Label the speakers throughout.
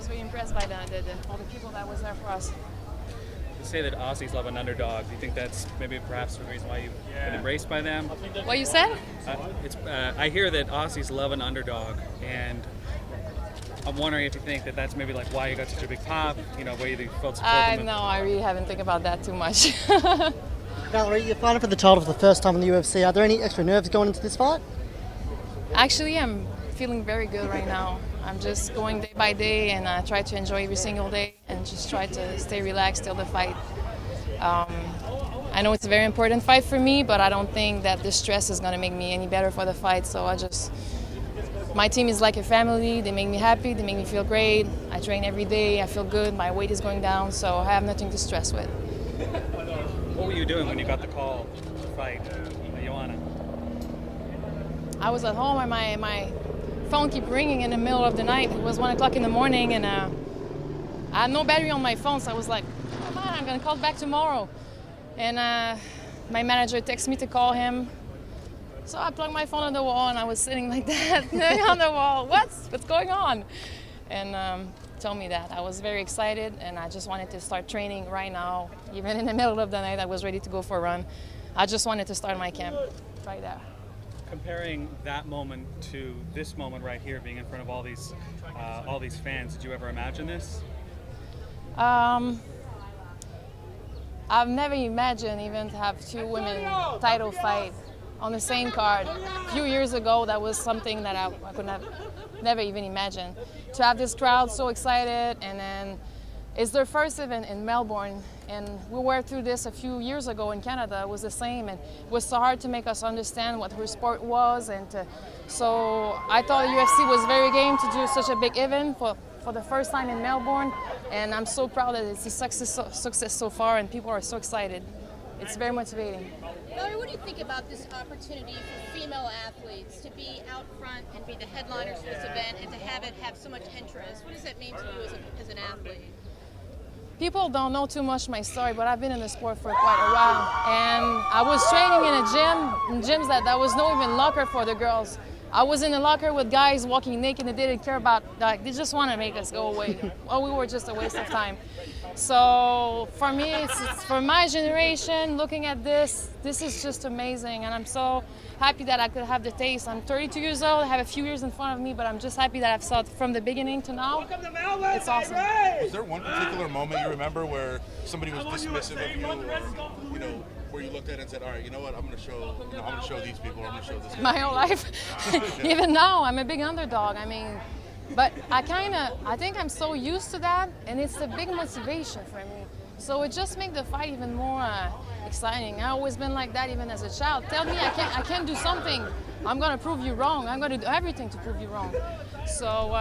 Speaker 1: was very impressed by all the people that was there for us.
Speaker 2: You say that Aussies love an underdog. Do you think that's maybe perhaps the reason why you've been embraced by them?
Speaker 1: What you said?
Speaker 2: I hear that Aussies love an underdog, and I'm wondering if you think that that's maybe like why you got such a big pop, where you felt support.
Speaker 1: No, I really haven't think about that too much.
Speaker 3: Valerie, you're fighting for the title for the first time in the UFC. Are there any extra nerves going into this fight?
Speaker 1: Actually, I'm feeling very good right now. I'm just going day by day and try to enjoy every single day and just try to stay relaxed till the fight. I know it's a very important fight for me, but I don't think that the stress is going to make me any better for the fight. So my team is like a family. They make me happy. They make me feel great. I train every day. I feel good. My weight is going down, so I have nothing to stress with.
Speaker 2: What were you doing when you got the call to fight Joanna?
Speaker 1: I was at home and my phone kept ringing in the middle of the night. It was 1 o'clock in the morning and I had no battery on my phone, so I was like, come on, I'm gonna call back tomorrow. And my manager texted me to call him. So I plugged my phone on the wall and I was sitting like that on the wall. What's going on? And told me that. I was very excited and I just wanted to start training right now. Even in the middle of the night, I was ready to go for a run. I just wanted to start my camp right there.
Speaker 2: Comparing that moment to this moment right here, being in front of all these fans, did you ever imagine this?
Speaker 1: I've never imagined even to have two women title fight on the same card. A few years ago, that was something that I could never even imagine. To have this crowd so excited, and then it's their first event in Melbourne, and we went through this a few years ago in Canada. It was the same, and it was so hard to make us understand what her sport was, so I thought UFC was very game to do such a big event for the first time in Melbourne, and I'm so proud that it's a success so far, and people are so excited. It's very motivating.
Speaker 4: Valerie, what do you think about this opportunity for female athletes to be out front and be the headliners for this event and to have it have so much interest? What does that mean to you as an athlete?
Speaker 1: People don't know too much my story, but I've been in the sport for quite a while. And I was training in gyms that was no even locker for the girls. I was in the locker with guys walking naked and they didn't care about, they just want to make us go away. Well, we were just a waste of time. So for me, it's for my generation, looking at this is just amazing. And I'm so happy that I could have the taste. I'm 32 years old, I have a few years in front of me, but I'm just happy that I've saw it from the beginning to now. It's awesome.
Speaker 5: Was there one particular moment you remember where somebody was dismissive of you, or, where you looked at it and said, all right, you know what, I'm going to show these people, I'm going to show this guy.
Speaker 1: My whole life. Even now, I'm a big underdog. But I think I'm so used to that, and it's a big motivation for me. So it just makes the fight even more exciting. I've always been like that even as a child. Tell me I can't do something, I'm going to prove you wrong. I'm going to do everything to prove you wrong. So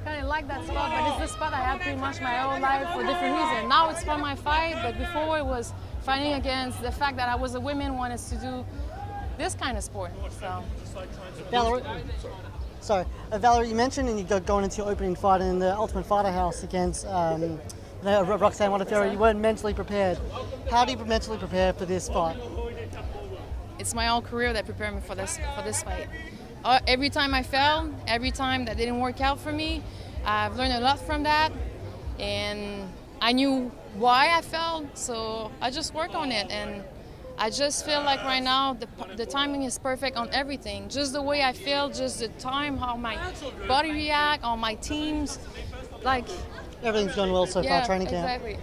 Speaker 1: kind of like that spot, but it's the spot I had pretty much my whole life for different reasons. Now it's for my fight, but before it was fighting against the fact that I was a woman, wanted to do this kind of sport. So.
Speaker 3: Valerie, you mentioned and you going into your opening fight in the Ultimate Fighter House against Roxanne Modafferi, you weren't mentally prepared. How do you mentally prepare for this fight?
Speaker 1: It's my whole career that prepared me for this fight. Every time I fell, every time that didn't work out for me, I've learned a lot from that, and I knew why I fell, so I just work on it, and I just feel like right now the timing is perfect on everything. Just the way I feel, just the time, how my body react, on my teams, like
Speaker 3: everything's going well so far, training camp.
Speaker 1: Exactly.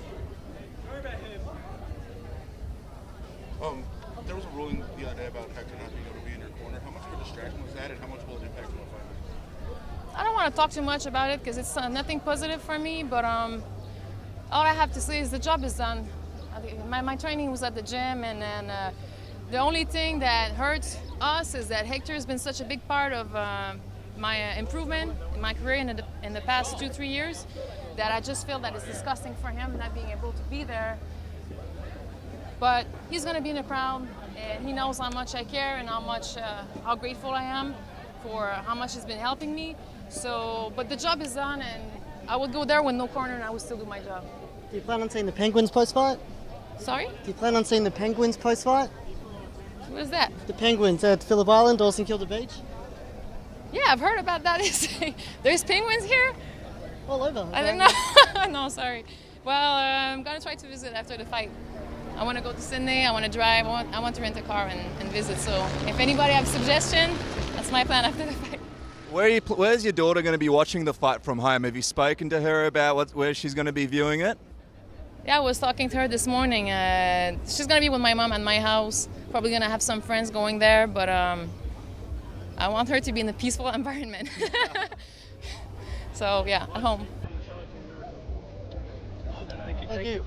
Speaker 5: There was a ruling the other day about Hector not being able to be in your corner. How much of a distraction was that, and how much will it impact your fight?
Speaker 1: I don't want to talk too much about it because it's nothing positive for me, but all I have to say is the job is done. My training was at the gym, and then the only thing that hurts us is that Hector has been such a big part of my improvement in my career in the past 2-3 years that I just feel that it's disgusting for him not being able to be there. But he's going to be in the crowd, and he knows how much I care and how grateful I am for how much he's been helping me. So, but the job is done, and I would go there with no corner, and I would still do my job.
Speaker 3: Do you plan on seeing the Penguins post-fight?
Speaker 1: Sorry?
Speaker 3: Do you plan on seeing the Penguins post-fight?
Speaker 1: What is that?
Speaker 3: The Penguins at Phillip Island or St Kilda Beach?
Speaker 1: Yeah, I've heard about that. There's penguins here?
Speaker 3: All over.
Speaker 1: I don't know. No, sorry. Well, I'm gonna try to visit after the fight. I want to go to Sydney. I want to drive. I want to rent a car and visit. So if anybody has a suggestion, that's my plan after the fight.
Speaker 6: Where's your daughter going to be watching the fight from home? Have you spoken to her about where she's going to be viewing it?
Speaker 1: Yeah, I was talking to her this morning. She's gonna be with my mom at my house. Probably gonna have some friends going there, but I want her to be in a peaceful environment. So yeah, at home.
Speaker 3: Thank you.